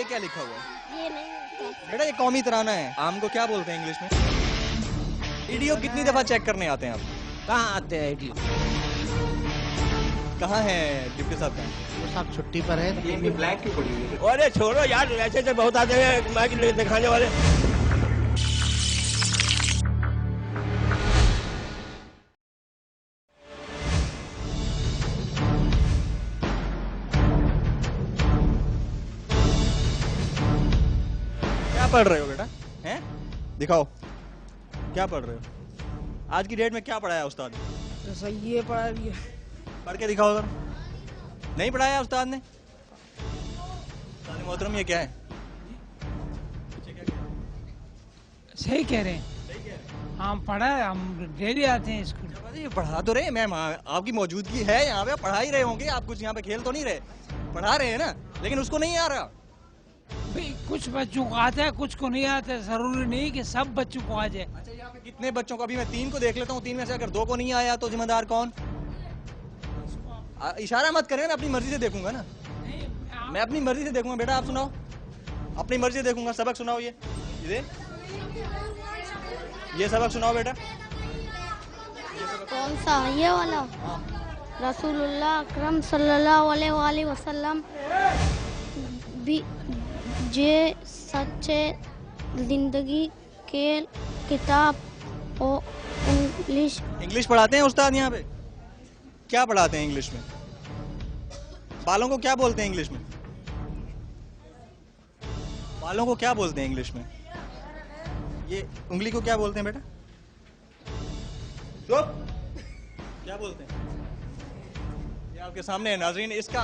क्या लिखा हुआ है? ये नहीं बेटा ये कौमी तराना है। आम को क्या बोलते हैं इंग्लिश में? ईडीओ कितनी दफा चेक करने आते हैं आप? कहाँ आते हैं ईडीओ? कहाँ है डिप्टी साहब? कहाँ वो साहब छुट्टी पर है। ब्लैक क्यों पड़ी हुई है? अरे छोड़ो यार, ऐसे तो बहुत आते हैं माइक दिखाने वाले। क्या पढ़ रहे हो बेटा? हैं? दिखाओ क्या पढ़ रहे हो? आज की डेट में क्या पढ़ाया उस्ताद ने? तो सही है पढ़ा दिया। पढ़ के दिखाओ जरा। नहीं पढ़ाया उस्ताद ने? उस्ताद मोहतरम ये क्या है? सही कह रहे हैं। हम पढ़ा है, हम डेली आते हैं स्कूल। ये पढ़ा तो रहे मैम, आपकी मौजूदगी है यहाँ पे, पढ़ा ही रहे होंगे आप। कुछ यहाँ पे खेल तो नहीं रहे, पढ़ा रहे हैं ना, लेकिन उसको नहीं आ रहा। भाई कुछ बच्चों को आता है, कुछ को नहीं आता है। जरूरी नहीं कि सब बच्चों को आ जाए। अच्छा यहाँ पे कितने बच्चों को? अभी मैं 3 को देख लेता हूँ, 3 में से अगर 2 को नहीं आया तो जिम्मेदार कौन? इशारा मत करें, मैं अपनी मर्जी से देखूंगा ना। मैं अपनी मर्जी से देखूंगा। बेटा आप सुनाओ, अपनी मर्जी से देखूंगा। सबक सुनाओ। ये सबक सुनाओ बेटा। कौन सा? ये वाला। रसूलुल्लाह अकरम सल्लल्लाहु अलैहि वसल्लम भी जे सच्चे जिंदगी के किताब और इंग्लिश पढ़ाते हैं उस्ताद यहाँ पे? क्या पढ़ाते हैं इंग्लिश में? बालों को क्या बोलते हैं इंग्लिश में? बालों को क्या बोलते हैं इंग्लिश में? ये उंगली को क्या बोलते हैं बेटा? चुप! क्या बोलते हैं? ये आपके सामने है नाज़रीन। इसका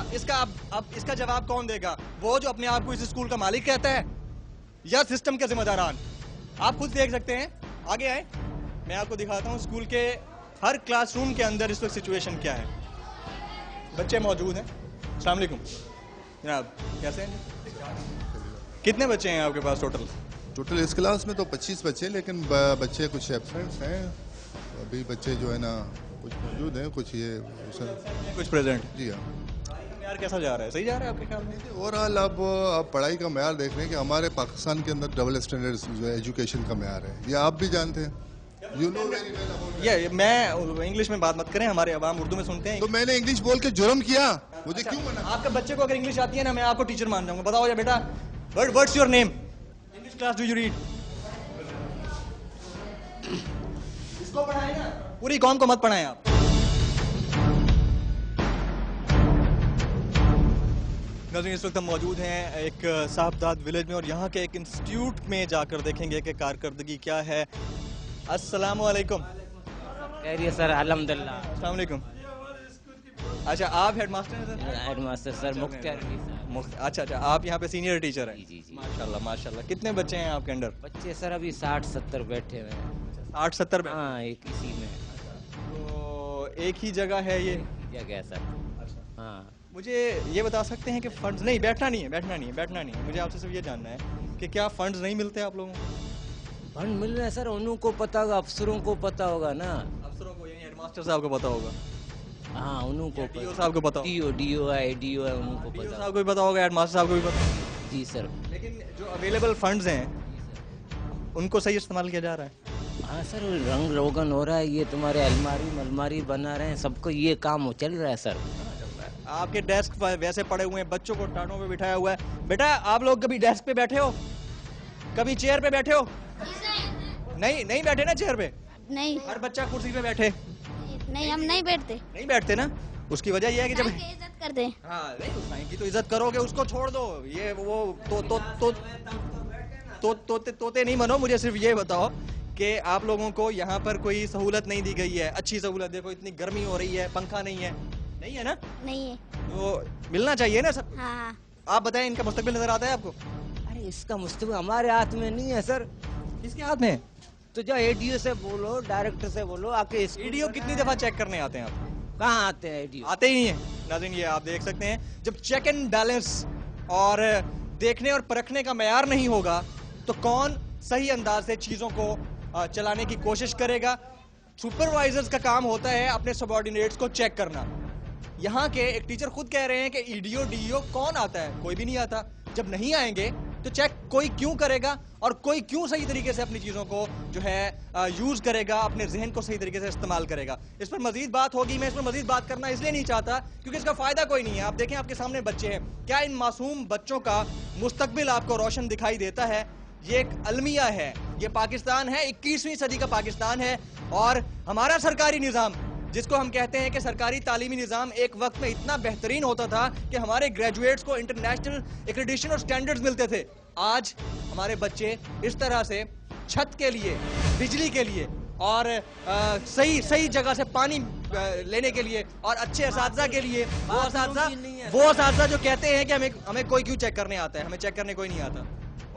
अब इसका जवाब कौन देगा? वो जो अपने आप को इस स्कूल का मालिक कहता है, या सिस्टम के जिम्मेदारान? आप खुद देख सकते हैं। आगे आए, मैं आपको दिखाता हूँ स्कूल के हर क्लासरूम के अंदर इस वक्त सिचुएशन क्या है। बच्चे मौजूद हैं। अस्सलाम वालेकुम जनाब, कैसे हैं? कितने बच्चे हैं आपके पास टोटल? टोटल इस क्लास में तो 25 बच्चे, लेकिन बच्चे कुछ एब्सेंट्स हैं। अभी बच्चे जो है ना, कुछ मौजूद हैं, कुछ ये कुछ प्रेजेंट। जी हाँ। यार कैसा जा रहा है? सही जा रहा है आपके ख्याल में? ओवरऑल अब आप पढ़ाई का म्यार देख रहे हैं कि हमारे पाकिस्तान के अंदर डबल स्टैंडर्ड जो है एजुकेशन का म्यार है, ये आप भी जानते हैं। You know very well. ये मैं इंग्लिश में बात मत करें, हमारे अवाम उर्दू में सुनते हैं। तो मैंने इंग्लिश बोल के जुर्म किया, मुझे क्यों मना? आपके बच्चे को अगर इंग्लिश आती है ना, मैं आपको टीचर मान जाऊंगा। बताओ या बेटा, what's your name? English class do you read? इसको पढ़ाए ना, पूरी कौम को मत पढ़ाएं आप। नाज़रीन इस वक्त हम मौजूद हैं एक साहबजाद विलेज में, और यहाँ के एक इंस्टीट्यूट में जाकर देखेंगे कि कारकर्दगी क्या है। अस्सलाम वालेकुम। कह सर अल्हम्दुलिल्लाह। अस्सलाम वालेकुम। अच्छा आप हेडमास्टर हैं सर? Headmaster sir Mukhtar. अच्छा आप यहाँ पे सीनियर टीचर हैं? जी। माशाल्लाह माशाल्लाह। कितने बच्चे हैं आपके अंडर? बच्चे सर अभी 60-70 बैठे हुए हैं। 60-70? हाँ, एक इसी में। तो एक ही जगह है ये? जगह है सर। अच्छा हाँ। मुझे ये बता सकते हैं कि फंड्स नहीं, बैठना नहीं है, मुझे आपसे सिर्फ ये जानना है कि क्या फंड्स नहीं मिलते आप लोगों को? फंड मिल रहे हैं सर, उन्हों को पता होगा, अफसरों को पता होगा ना। अफसरों को यानी हेडमास्टर साहब को पता होगा? हाँ, उन्हों को। डीओ साहब को पता होगा? डीओ है, उन्हों को डीओ पता। साहब को भी पता होगा, हेडमास्टर साहब को भी पता। जी सर। लेकिन जो अवेलेबल फंड्स हैं उनको सही इस्तेमाल किया जा रहा है? हाँ सर, रंग रोगन हो रहा है, ये तुम्हारे अलमारी बना रहे हैं, सबको ये काम चल रहा है सर। आपके डेस्क पर वैसे पड़े हुए हैं, बच्चों को टाटों पे बिठाया हुआ है। बेटा आप लोग कभी डेस्क पे बैठे हो? कभी चेयर पे बैठे हो? नहीं बैठे ना चेयर पे? नहीं। हर बच्चा कुर्सी पे बैठे? नहीं, हम नहीं बैठते। नहीं बैठते ना, उसकी वजह यह है कि जब इज्जत करते हैं। हाँ नहीं, उस टाइम की तो इज्जत करोगे, उसको छोड़ दो। ये वो तोते नहीं बनो। मुझे सिर्फ ये बताओ कि आप लोगों को यहाँ पर कोई सहूलत नहीं दी गई है? अच्छी सहूलत, देखो इतनी गर्मी हो रही है, पंखा नहीं है। नहीं है ना? नहीं है। तो मिलना चाहिए ना सब। हाँ। आप बताएं, इनका मुस्तकबिल नजर आता है आपको? अरे इसका मुस्तकबिल हमारे हाथ में नहीं है सर। किसके हाथ में? तो जो एडीओ से बोलो, डायरेक्टर से बोलो, आके एडीओ कितनी दफा चेक करने आते हैं आप? कहाँ आते हैं एडीओ? आते ही नहीं है। नाज़रीन ये आप देख सकते हैं, जब चेक एंड बैलेंस और देखने और परखने का मेयार नहीं होगा तो कौन सही अंदाज से चीजों को चलाने की कोशिश करेगा? सुपरवाइजर्स का काम होता है अपने सबऑर्डिनेट्स को चेक करना। यहाँ के एक टीचर खुद कह रहे हैं कि ईडीओ डीओ कौन आता है? कोई भी नहीं आता। जब नहीं आएंगे तो चेक कोई क्यों करेगा और कोई क्यों सही तरीके से अपनी चीजों को जो है यूज करेगा, अपने जहन को सही तरीके से इस्तेमाल करेगा। इस पर मजीद बात होगी। मैं इस पर मजीद बात करना इसलिए नहीं चाहता क्योंकि इसका फायदा कोई नहीं है। आप देखें, आपके सामने बच्चे हैं, क्या इन मासूम बच्चों का मुस्तकबिल आपको रोशन दिखाई देता है? ये एक अलमिया है, ये पाकिस्तान है, 21वीं सदी का पाकिस्तान है। और हमारा सरकारी निज़ाम, जिसको हम कहते हैं कि सरकारी तालीमी निज़ाम, एक वक्त में इतना बेहतरीन होता था कि हमारे ग्रेजुएट्स को इंटरनेशनल एक्रेडिटेशन और स्टैंडर्ड्स मिलते थे। आज हमारे बच्चे इस तरह से छत के लिए, बिजली के लिए और सही जगह से पानी लेने के लिए और अच्छे असातिज़ा के लिए, वो असातिज़ा जो कहते हैं कि हमें कोई क्यों चेक करने आता है, हमें चेक करने कोई नहीं आता।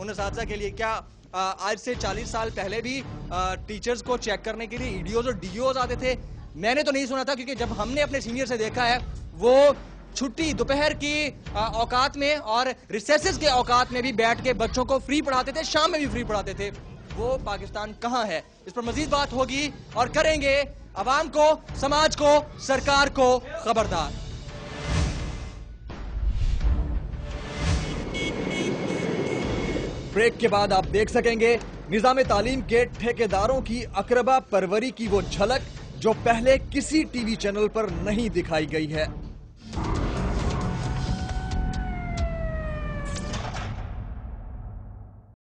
उन असातिज़ा के लिए क्या आज से 40 साल पहले भी टीचर्स को चेक करने के लिए ईडीओज और डीओज आते थे? मैंने तो नहीं सुना था, क्योंकि जब हमने अपने सीनियर से देखा है, वो छुट्टी दोपहर की औकात में और रिसेसेस के औकात में भी बैठ के बच्चों को फ्री पढ़ाते थे, शाम में भी फ्री पढ़ाते थे। वो पाकिस्तान कहां है? इस पर मजीद बात होगी और करेंगे अवाम को, समाज को, सरकार को खबरदार। ब्रेक के बाद आप देख सकेंगे निजाम तालीम के ठेकेदारों की अकरबा परवरी की वो झलक जो पहले किसी टीवी चैनल पर नहीं दिखाई गई है।